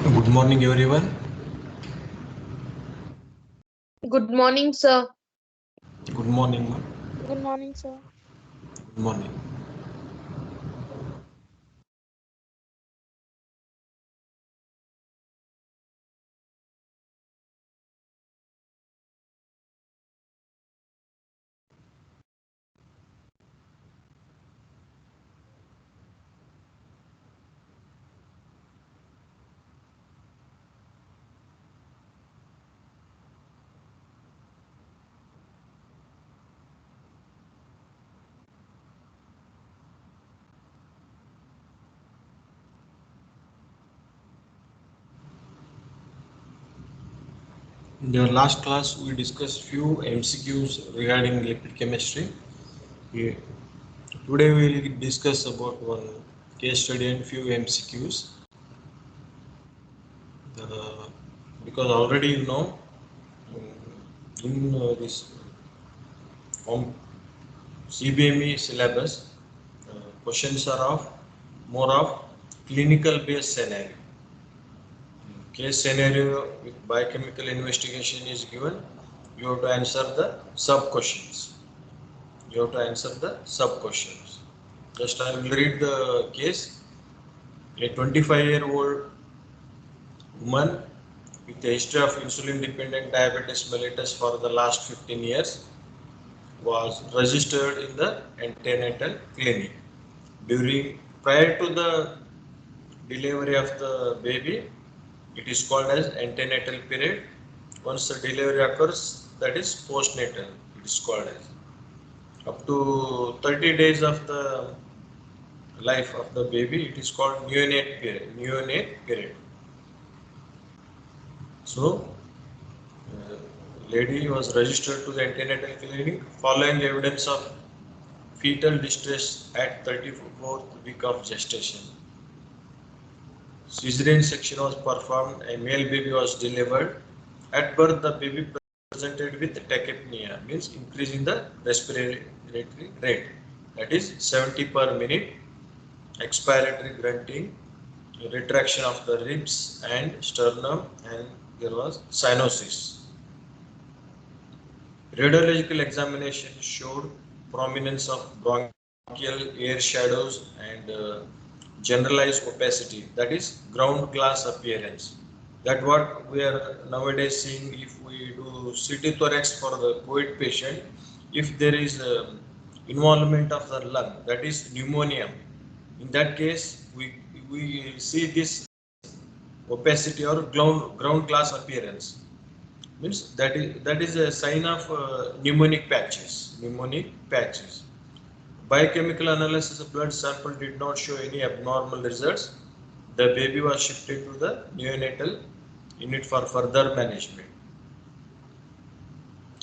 Good morning, everyone. Good morning, sir. Good morning, ma'am. Good morning, sir. Good morning. In the last class, we discussed few MCQs regarding liquid chemistry. Yeah. Today, we will discuss about one case study and few MCQs. Because already you know, in this CBME syllabus, questions are of more of clinical based scenario. Case scenario with biochemical investigation is given, you have to answer the sub questions. Just I will read the case. A 25-year-old woman with a history of insulin dependent diabetes mellitus for the last 15 years was registered in the antenatal clinic. Prior to the delivery of the baby, it is called as antenatal period. Once the delivery occurs, that is postnatal, it is called as. Up to 30 days of the life of the baby, it is called neonate period. So, lady was registered to the antenatal clinic following evidence of fetal distress at 34th week of gestation. Cesarean section was performed, a male baby was delivered. At birth, the baby presented with tachypnea, means increasing the respiratory rate, that is 70 per minute, expiratory grunting, retraction of the ribs and sternum, and there was cyanosis. Radiological examination showed prominence of bronchial air shadows and generalized opacity, that is ground glass appearance. That what we are nowadays seeing if we do CT thorax for the COVID patient, if there is involvement of the lung, that is pneumonia. In that case, we see this opacity or ground glass appearance. Means that is a sign of pneumonic patches. Biochemical analysis of blood sample did not show any abnormal results. The baby was shifted to the neonatal unit for further management.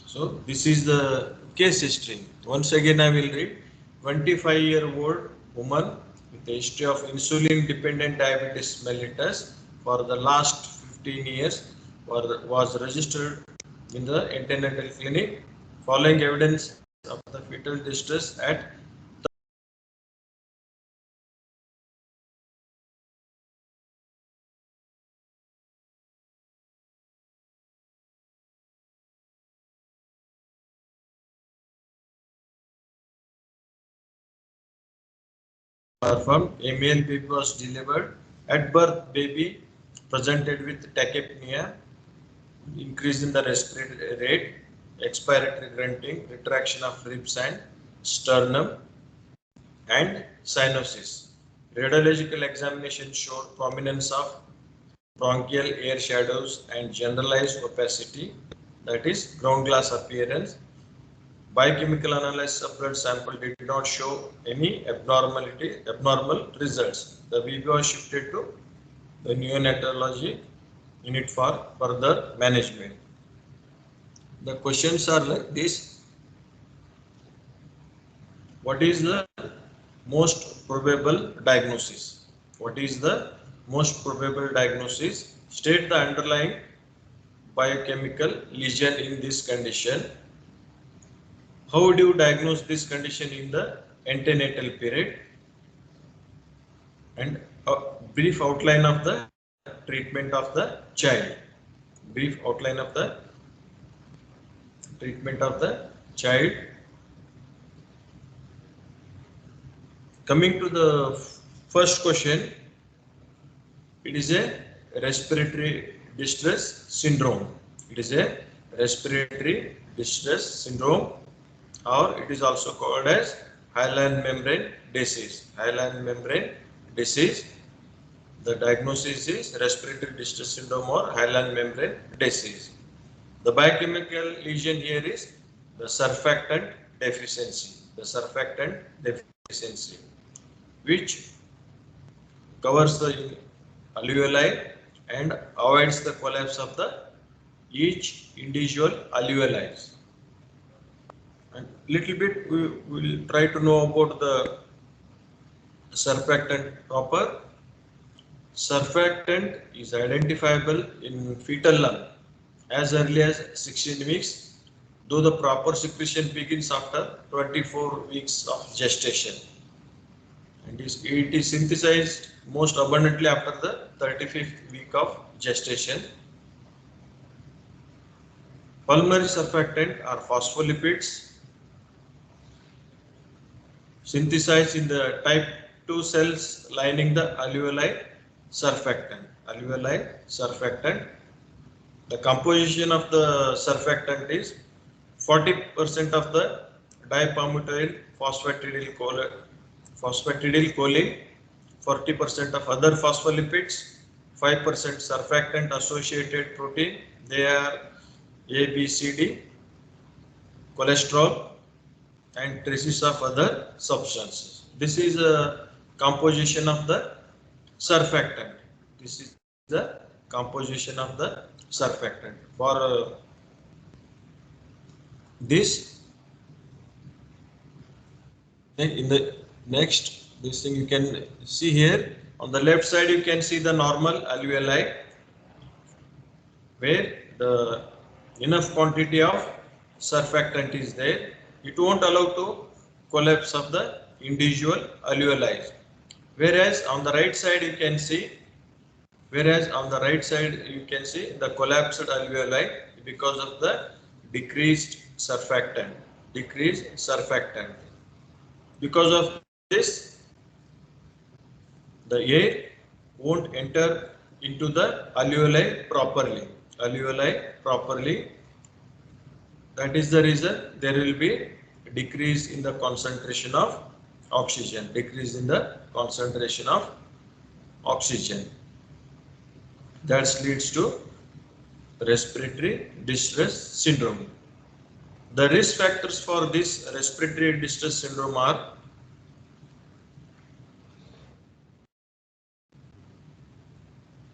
So this is the case history. Once again I will read. 25-year-old woman with a history of insulin dependent diabetes mellitus for the last 15 years was registered in the antenatal clinic following evidence of the fetal distress at performed. A male baby was delivered. At birth, baby presented with tachypnea, increase in the respiratory rate, expiratory grunting, retraction of ribs and sternum, and cyanosis. Radiological examination showed prominence of bronchial air shadows and generalized opacity, that is ground glass appearance. Biochemical analysis of blood sample did not show any abnormal results. The baby was shifted to the neonatology unit for further management. The questions are like this. What is the most probable diagnosis? What is the most probable diagnosis? State the underlying biochemical lesion in this condition. How would you diagnose this condition in the antenatal period? And a brief outline of the treatment of the child. Brief outline of the treatment of the child. Coming to the first question, it is a respiratory distress syndrome. It is a respiratory distress syndrome, or it is also called as hyaline membrane disease. Hyaline membrane disease. The diagnosis is respiratory distress syndrome or hyaline membrane disease. The biochemical lesion here is the surfactant deficiency. The surfactant deficiency, which covers the alveoli and avoids the collapse of the each individual alveoli. And little bit we will try to know about the surfactant proper. Surfactant is identifiable in fetal lung as early as 16 weeks, though the proper secretion begins after 24 weeks of gestation. And it is synthesized most abundantly after the 35th week of gestation. Pulmonary surfactant are phospholipids synthesized in the type 2 cells lining the alveoli surfactant. Alveoli surfactant. The composition of the surfactant is 40% of the dipalmitoyl phosphatidyl choline, 40% of other phospholipids, 5% surfactant associated protein. They are A, B, C, D, cholesterol, and traces of other substances. This is a composition of the surfactant. This is the composition of the surfactant. For this, in the next, this thing you can see here on the left side, you can see the normal alveoli where the enough quantity of surfactant is there. It won't allow to collapse of the individual alveoli. Whereas on the right side you can see the collapsed alveoli because of the decreased surfactant. Because of this, the air won't enter into the alveoli properly. That is the reason there will be decrease in the concentration of oxygen. That leads to respiratory distress syndrome. The risk factors for this respiratory distress syndrome are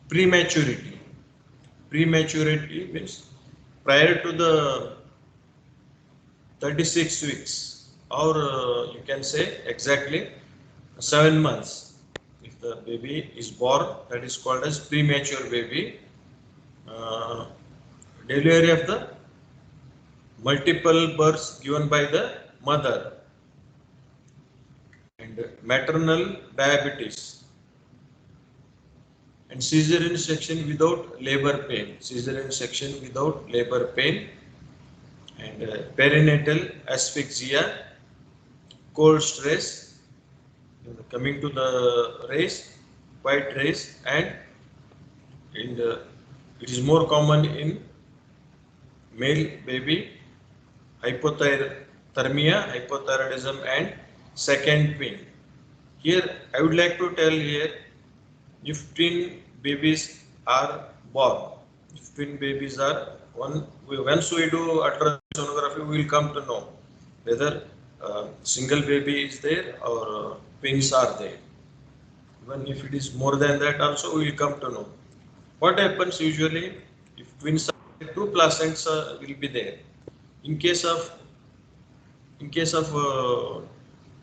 prematurity. Prematurity means prior to the 36 weeks, or you can say exactly 7 months. If the baby is born, that is called as premature baby. Delivery of the multiple births given by the mother, and maternal diabetes, and cesarean section without labor pain, and perinatal asphyxia, cold stress. Coming to the race, white race, and it is more common in male baby, hypothyroidism, and second twin. Here I would like to tell here, if twin babies are born, once we do ultrasound sonography, we will come to know whether single baby is there or twins are there. Even if it is more than that also, we will come to know. What happens usually if twins are there, two placentas will be there. In case of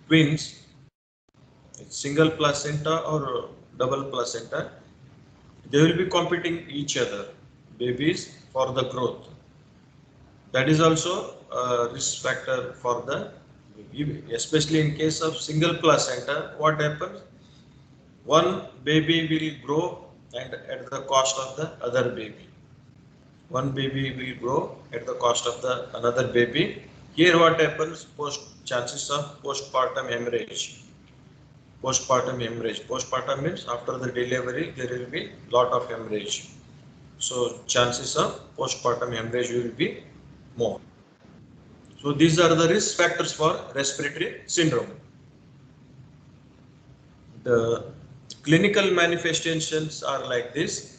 twins, single placenta or double placenta, they will be competing each other, babies, for the growth. That is also a risk factor for the baby, especially in case of single placenta. What happens? One baby will grow and at the cost of the other baby. One baby will grow at the cost of the another baby. Here what happens, chances of postpartum hemorrhage. Postpartum hemorrhage. Postpartum means after the delivery there will be lot of hemorrhage. So chances of postpartum hemorrhage will be more. So these are the risk factors for respiratory syndrome. The clinical manifestations are like this.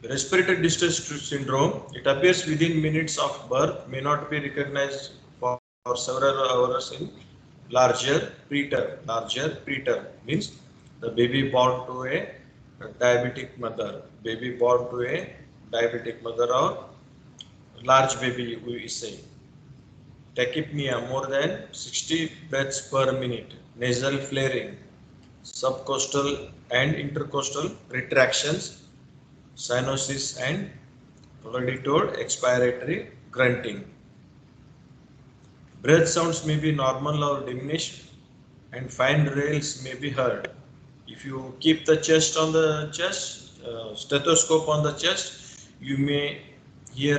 Respiratory distress syndrome, it appears within minutes of birth, may not be recognized for several hours in larger preterm. Larger preterm means the baby born to a diabetic mother, baby born to a diabetic mother or large baby we say. Tachypnea more than 60 breaths per minute, nasal flaring, subcostal and intercostal retractions, cyanosis and auditory expiratory grunting. Breath sounds may be normal or diminished and fine rails may be heard. If you keep the chest on the chest, stethoscope on the chest, you may hear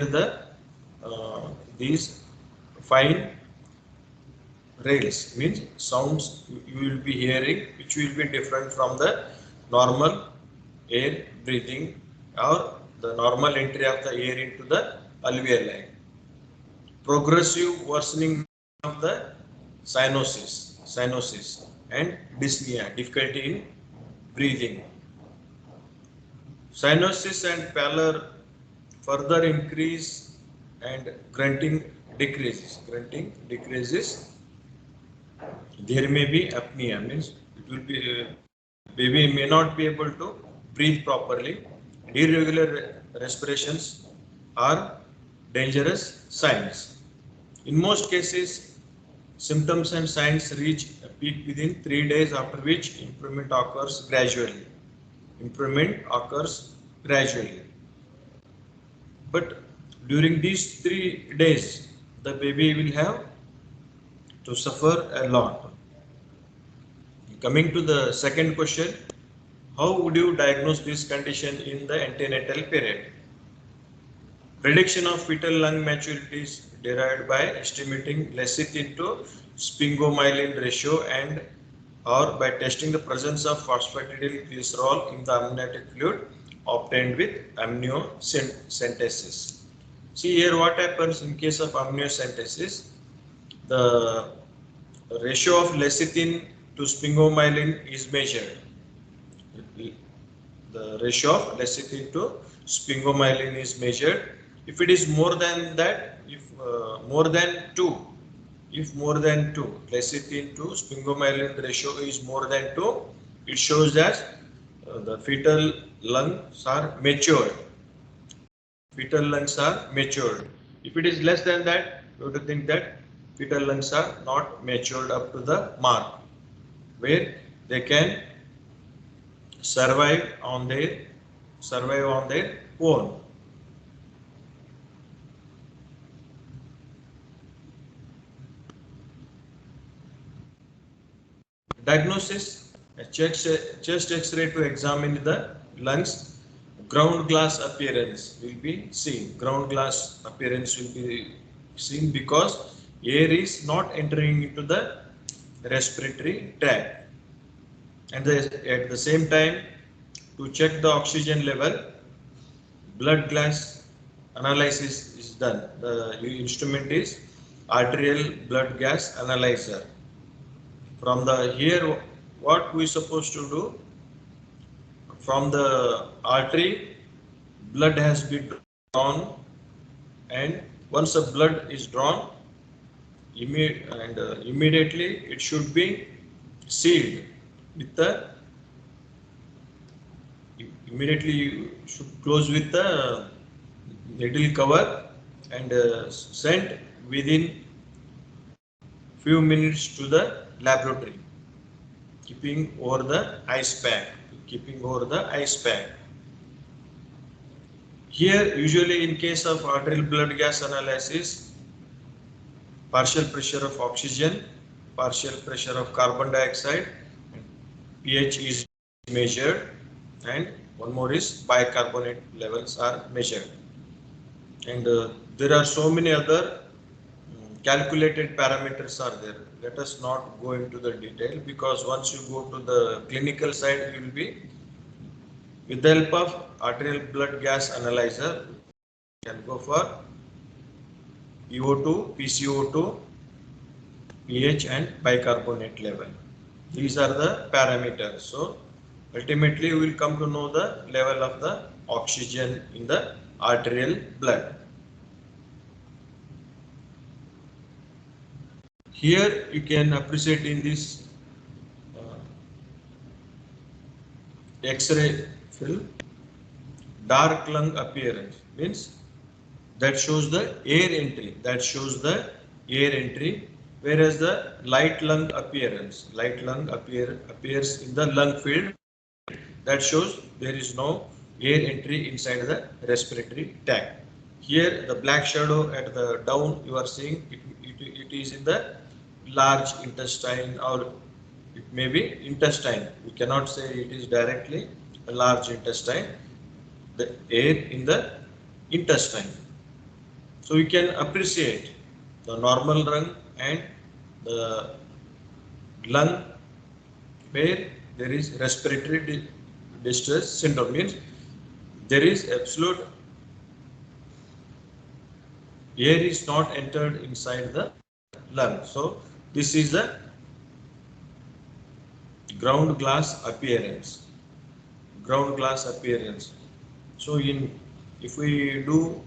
these fine rails, means sounds you will be hearing which will be different from the normal air breathing or the normal entry of the air into the alveoli. Progressive worsening of the cyanosis and dyspnea, difficulty in breathing. Cyanosis and pallor further increase and grunting decreases. There may be apnea, means it will be baby may not be able to breathe properly. Irregular respirations are dangerous signs. In most cases, symptoms and signs reach a peak within 3 days, after which improvement occurs gradually. But during these 3 days, the baby will have to suffer a lot. Coming to the second question, how would you diagnose this condition in the antenatal period? Prediction of fetal lung maturity is derived by estimating lecithin to sphingomyelin ratio and or by testing the presence of phosphatidylglycerol in the amniotic fluid obtained with amniocentesis. See here what happens in case of amniocentesis. The ratio of lecithin to sphingomyelin is measured. The ratio of lecithin to sphingomyelin is measured. If it is more than that, if more than 2, lecithin to sphingomyelin ratio is more than 2, it shows that the fetal lungs are matured. If it is less than that, you have to think that fetal lungs are not matured up to the mark where they can survive on their own. Diagnosis: a chest X-ray to examine the lungs. Ground glass appearance will be seen. Because air is not entering into the respiratory tract. And at the same time, to check the oxygen level, blood gas analysis is done. The instrument is arterial blood gas analyzer. From the here, what we supposed to do? From the artery, blood has been drawn, and once the blood is drawn, immediately it should be sealed with the. Immediately you should close with the needle cover and sent within few minutes to the laboratory, keeping over the ice pack. Here, usually in case of arterial blood gas analysis, partial pressure of oxygen, partial pressure of carbon dioxide, and pH is measured, and one more is bicarbonate levels are measured. And there are so many other calculated parameters are there. Let us not go into the detail, because once you go to the clinical side, you will be, with the help of arterial blood gas analyzer, you can go for PO2, PCO2, pH and bicarbonate level. These are the parameters. So ultimately we will come to know the level of the oxygen in the arterial blood. Here you can appreciate in this X-ray film, dark lung appearance means that shows the air entry. That shows the air entry, whereas the light lung appears in the lung field. That shows there is no air entry inside the respiratory tract. Here the black shadow at the down you are seeing, it is in the large intestine, or it may be intestine. We cannot say it is directly a large intestine, the air in the intestine. So you can appreciate the normal lung and the lung where there is respiratory distress syndrome, means there is absolute air is not entered inside the lung. So this is the ground glass appearance. So if we do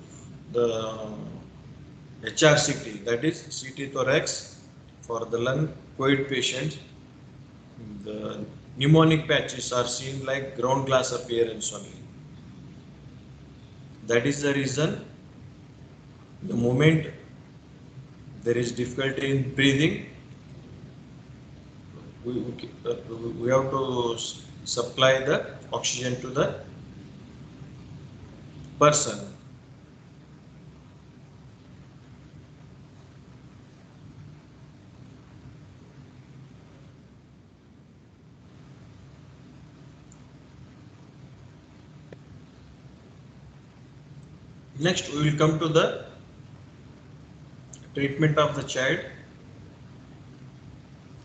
the HRCT, that is CT thorax for the lung COVID patients, the pneumonic patches are seen like ground glass appearance only. That is the reason the moment there is difficulty in breathing, we have to supply the oxygen to the person. Next, we will come to the treatment of the child.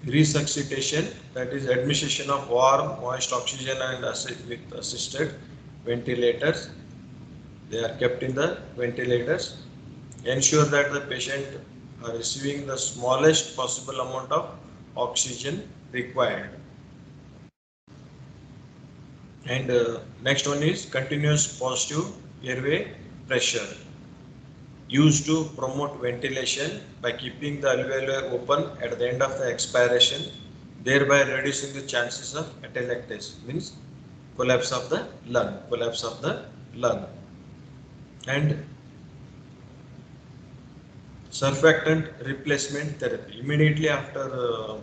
Resuscitation, that is administration of warm, moist oxygen and with assisted ventilators. They are kept in the ventilators. Ensure that the patient are receiving the smallest possible amount of oxygen required. And next one is continuous positive airway pressure, used to promote ventilation by keeping the alveoli open at the end of the expiration, thereby reducing the chances of atelectasis, means collapse of the lung. And surfactant replacement therapy. Immediately after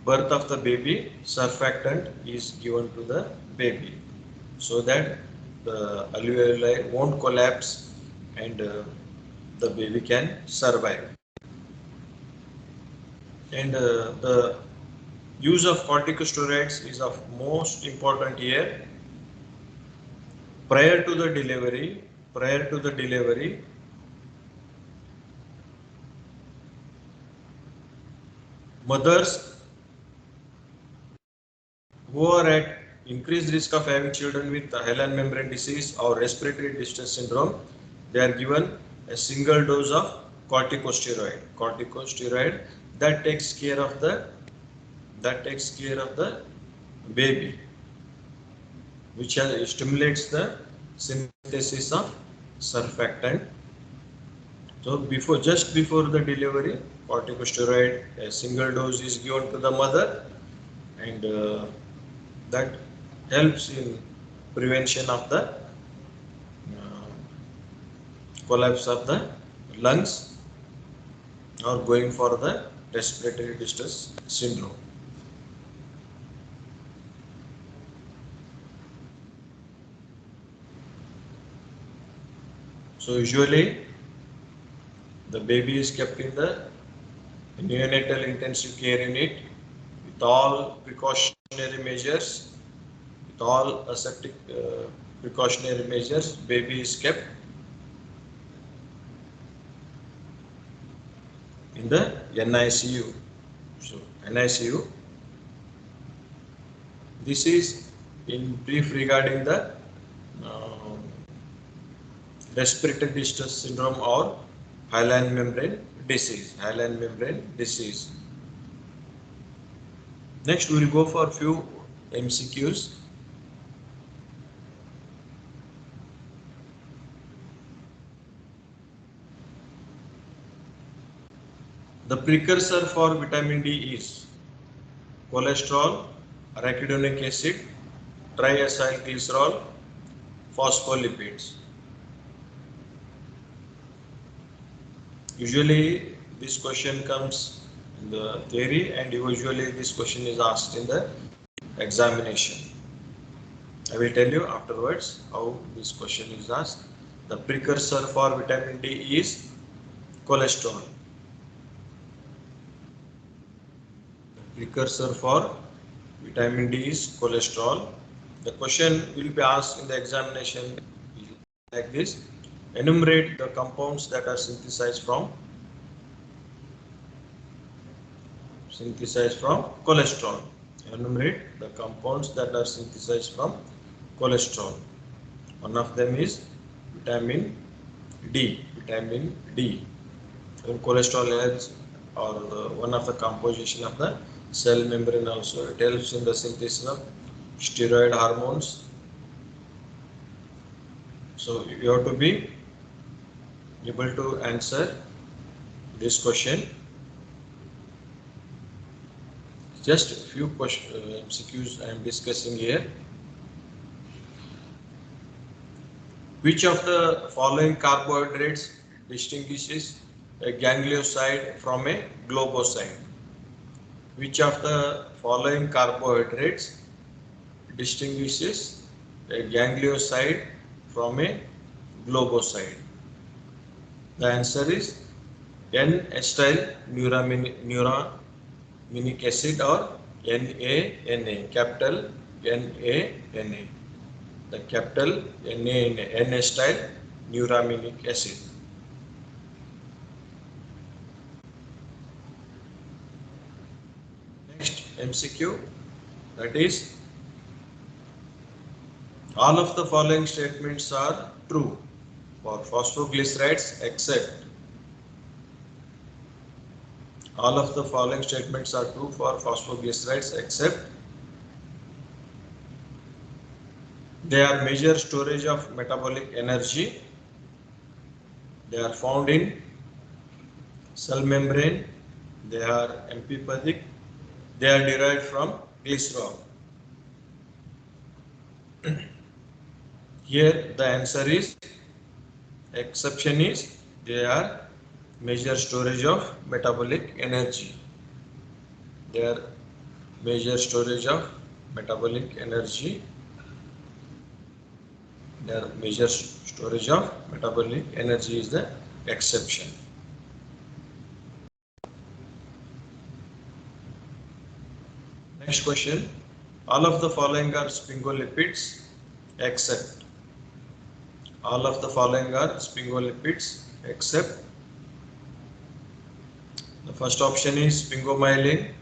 birth of the baby, surfactant is given to the baby so that the alveoli won't collapse and the baby can survive. And the use of corticosteroids is of most important here. Prior to the delivery, mothers who are at increased risk of having children with hyaline membrane disease or respiratory distress syndrome, they are given a single dose of corticosteroid that takes care of the baby, which stimulates the synthesis of surfactant. So just before the delivery, corticosteroid, a single dose is given to the mother, and that helps in prevention of the collapse of the lungs or going for the respiratory distress syndrome. So usually the baby is kept in the neonatal intensive care unit with with all precautionary measures, with all aseptic precautionary measures, baby is kept in the NICU. So NICU. This is in brief regarding the respiratory distress syndrome or hyaline membrane disease. Hyaline membrane disease. Next, we will go for a few MCQs. The precursor for vitamin D is cholesterol, arachidonic acid, triacylglycerol, phospholipids. Usually this question comes in the theory and usually this question is asked in the examination. I will tell you afterwards how this question is asked. The precursor for vitamin D is cholesterol. The precursor for vitamin D is cholesterol. The question will be asked in the examination like this. Enumerate the compounds that are synthesized from cholesterol. Enumerate the compounds that are synthesized from cholesterol. One of them is vitamin D. Vitamin D. When cholesterol helps, or one of the composition of the cell membrane also. It helps in the synthesis of steroid hormones. So you have to be able to answer this question. Just a few MCQs I am discussing here. Which of the following carbohydrates distinguishes a ganglioside from a globocyte? Which of the following carbohydrates distinguishes a ganglioside from a globocyte? The answer is N-acetyl nuraminic acid or NANA, capital NANA. The capital NANA, N-acetyl nuraminic acid. Next MCQ, that is, all of the following statements are true for phosphoglycerides except all of the following statements are true for phosphoglycerides except they are major storage of metabolic energy, they are found in cell membrane, they are amphipathic, they are derived from glycerol. Here the answer is, exception is, they are major storage of metabolic energy. They are major storage of metabolic energy. Their major storage of metabolic energy is the exception. Next question. All of the following are sphingolipids except. All of the following are sphingolipids except. The first option is sphingomyelin,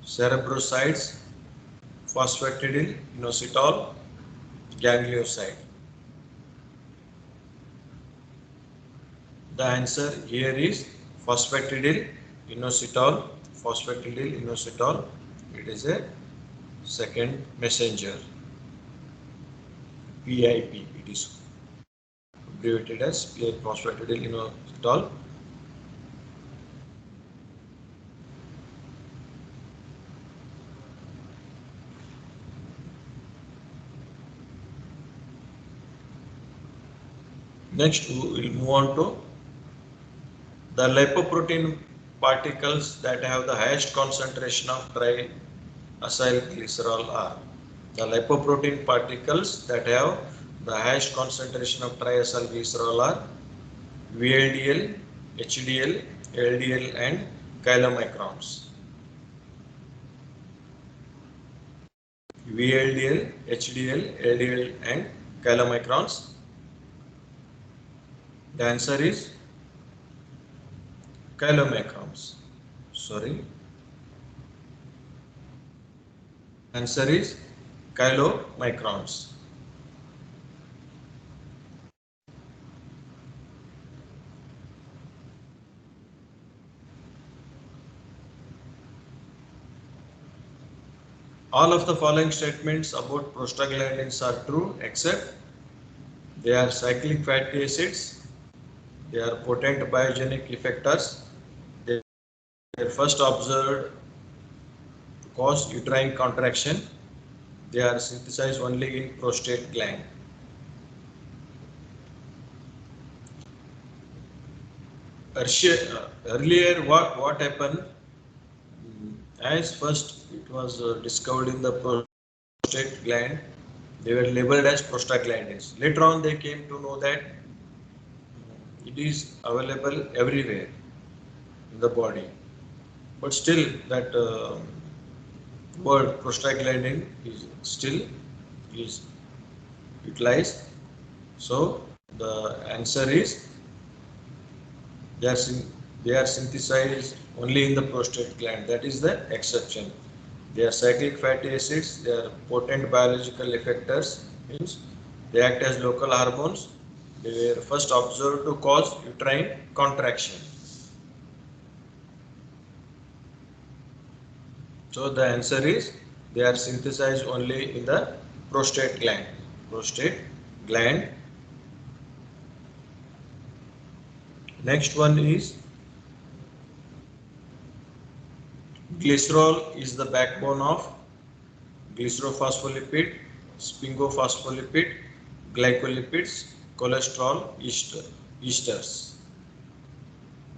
cerebrosides, phosphatidyl inositol, ganglioside. The answer here is phosphatidyl inositol. Phosphatidyl inositol. It is a second messenger. PIP. It is abbreviated as PIP, phosphatidyl inositol. Next, we will move on to the lipoprotein particles that have the highest concentration of triacylglycerol are. The lipoprotein particles that have the highest concentration of triacylglycerol are VLDL, HDL, LDL and chylomicrons. VLDL, HDL, LDL and chylomicrons? The answer is chylomicrons. Sorry. Answer is chylomicrons. All of the following statements about prostaglandins are true except they are cyclic fatty acids, they are potent biogenic effectors, they are first observed to cause uterine contraction, they are synthesized only in prostate gland. Earlier, what happened? As first it was discovered in the prostate gland, they were labeled as prostaglandins. Later on, they came to know that it is available everywhere in the body, but still that word prostaglandin is still is utilized. So the answer is they are, they are synthesized only in the prostate gland. That is the exception. They are cyclic fatty acids. They are potent biological effectors. Means they act as local hormones. They were first observed to cause uterine contraction. So the answer is they are synthesized only in the prostate gland. Prostate gland. Next one is glycerol is the backbone of glycerophospholipid, sphingophospholipid, glycolipids, cholesterol, esters.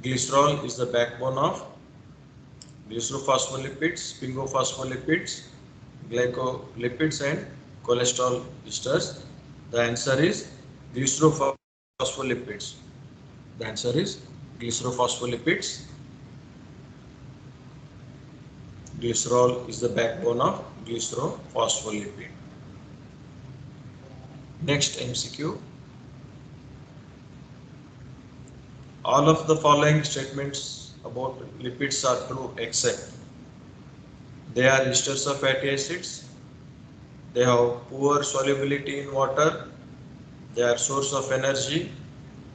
Glycerol is the backbone of glycerophospholipids, sphingophospholipid, glycolipids and cholesterol esters. The answer is glycerophospholipids. The answer is glycerophospholipids. Glycerol is the backbone of glycerophospholipid. Next MCQ. All of the following statements about lipids are true except they are esters of fatty acids, they have poor solubility in water, they are source of energy,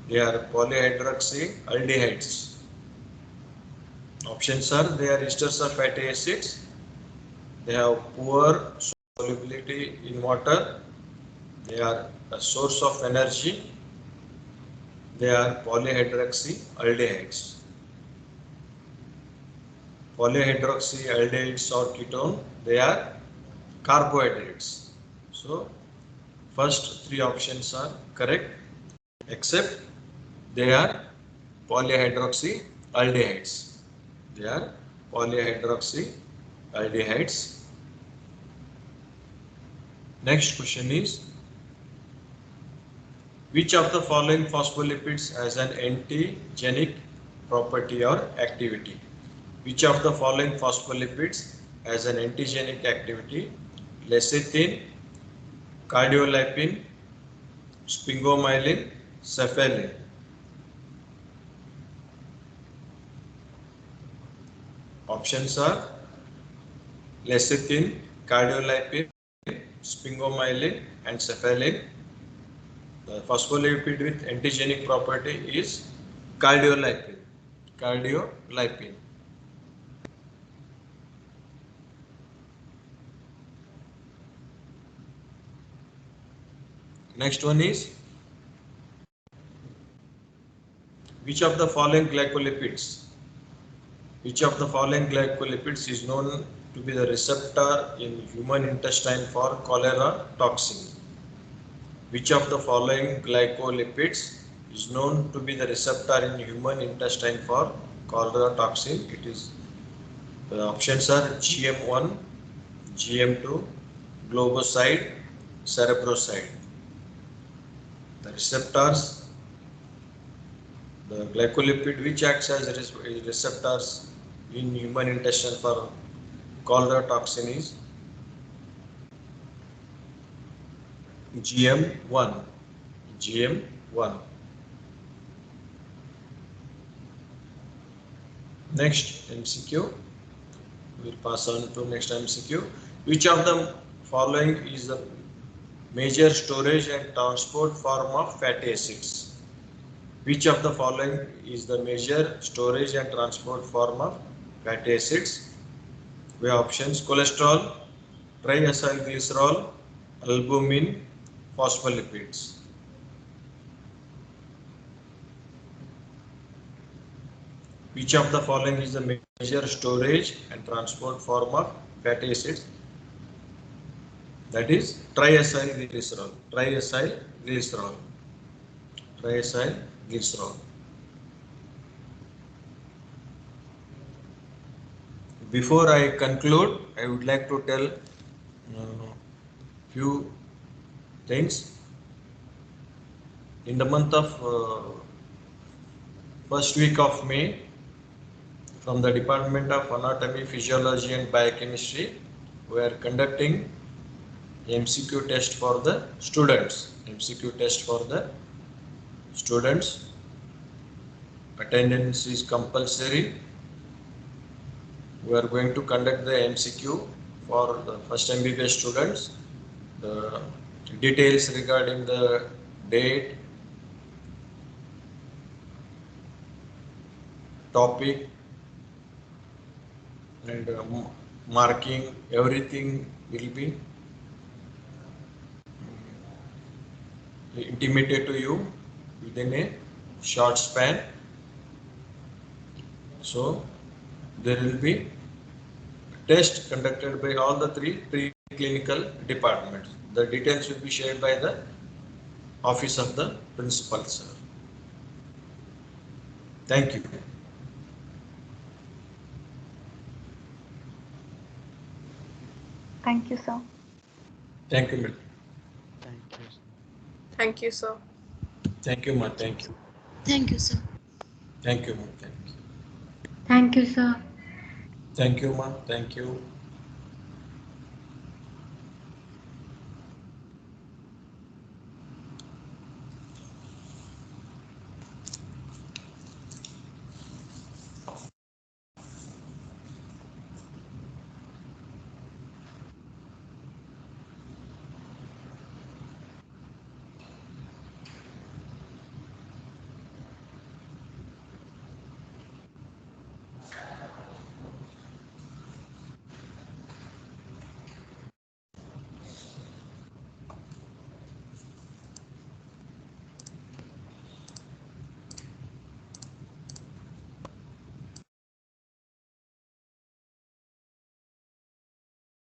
they are polyhydroxyaldehydes. Options are they are esters of fatty acids, they have poor solubility in water, they are a source of energy, they are polyhydroxyaldehydes. Polyhydroxyaldehydes or ketone, they are carbohydrates. So first three options are correct except they are polyhydroxyaldehydes. They are polyhydroxyaldehydes. Next question is which of the following phospholipids has an antigenic property or activity? Which of the following phospholipids has an antigenic activity? Lecithin, cardiolipin, sphingomyelin, cephalin. Options are lecithin, cardiolipin, sphingomyelin and cephalin. The phospholipid with antigenic property is cardiolipin. Cardiolipin. Next one is which of the following glycolipids is known to be the receptor in human intestine for cholera toxin? Which of the following glycolipids is known to be the receptor in human intestine for cholera toxin? It is the options are GM1, GM2, globoside, cerebroside. The receptors, the glycolipid which acts as receptors in human intestine for cholera toxin is GM1. GM1. Next MCQ. We'll pass on to next MCQ. Which of the following is the major storage and transport form of fatty acids? Which of the following is the major storage and transport form of fatty acids? We have options: cholesterol, triacylglycerol, albumin, phospholipids. Which of the following is the major storage and transport form of fatty acids? That is triacylglycerol. Triacylglycerol. Triacylglycerol. Before I conclude, I would like to tell few things. In the month of first week of May, from the Department of Anatomy, Physiology and Biochemistry, we are conducting MCQ test for the students. MCQ test for the students. Attendance is compulsory. We are going to conduct the MCQ for the first MBBS students. The details regarding the date, topic, and marking, everything will be intimated to you within a short span. So there will be test conducted by all the three preclinical departments. The details will be shared by the office of the principal, sir. Thank you. Thank you, sir. Thank you, madam. Thank you. Thank you, sir. Thank you, ma. Thank you. Thank you, sir. Thank you, ma. Thank you. Thank you, sir. Thank you, ma. Thank you.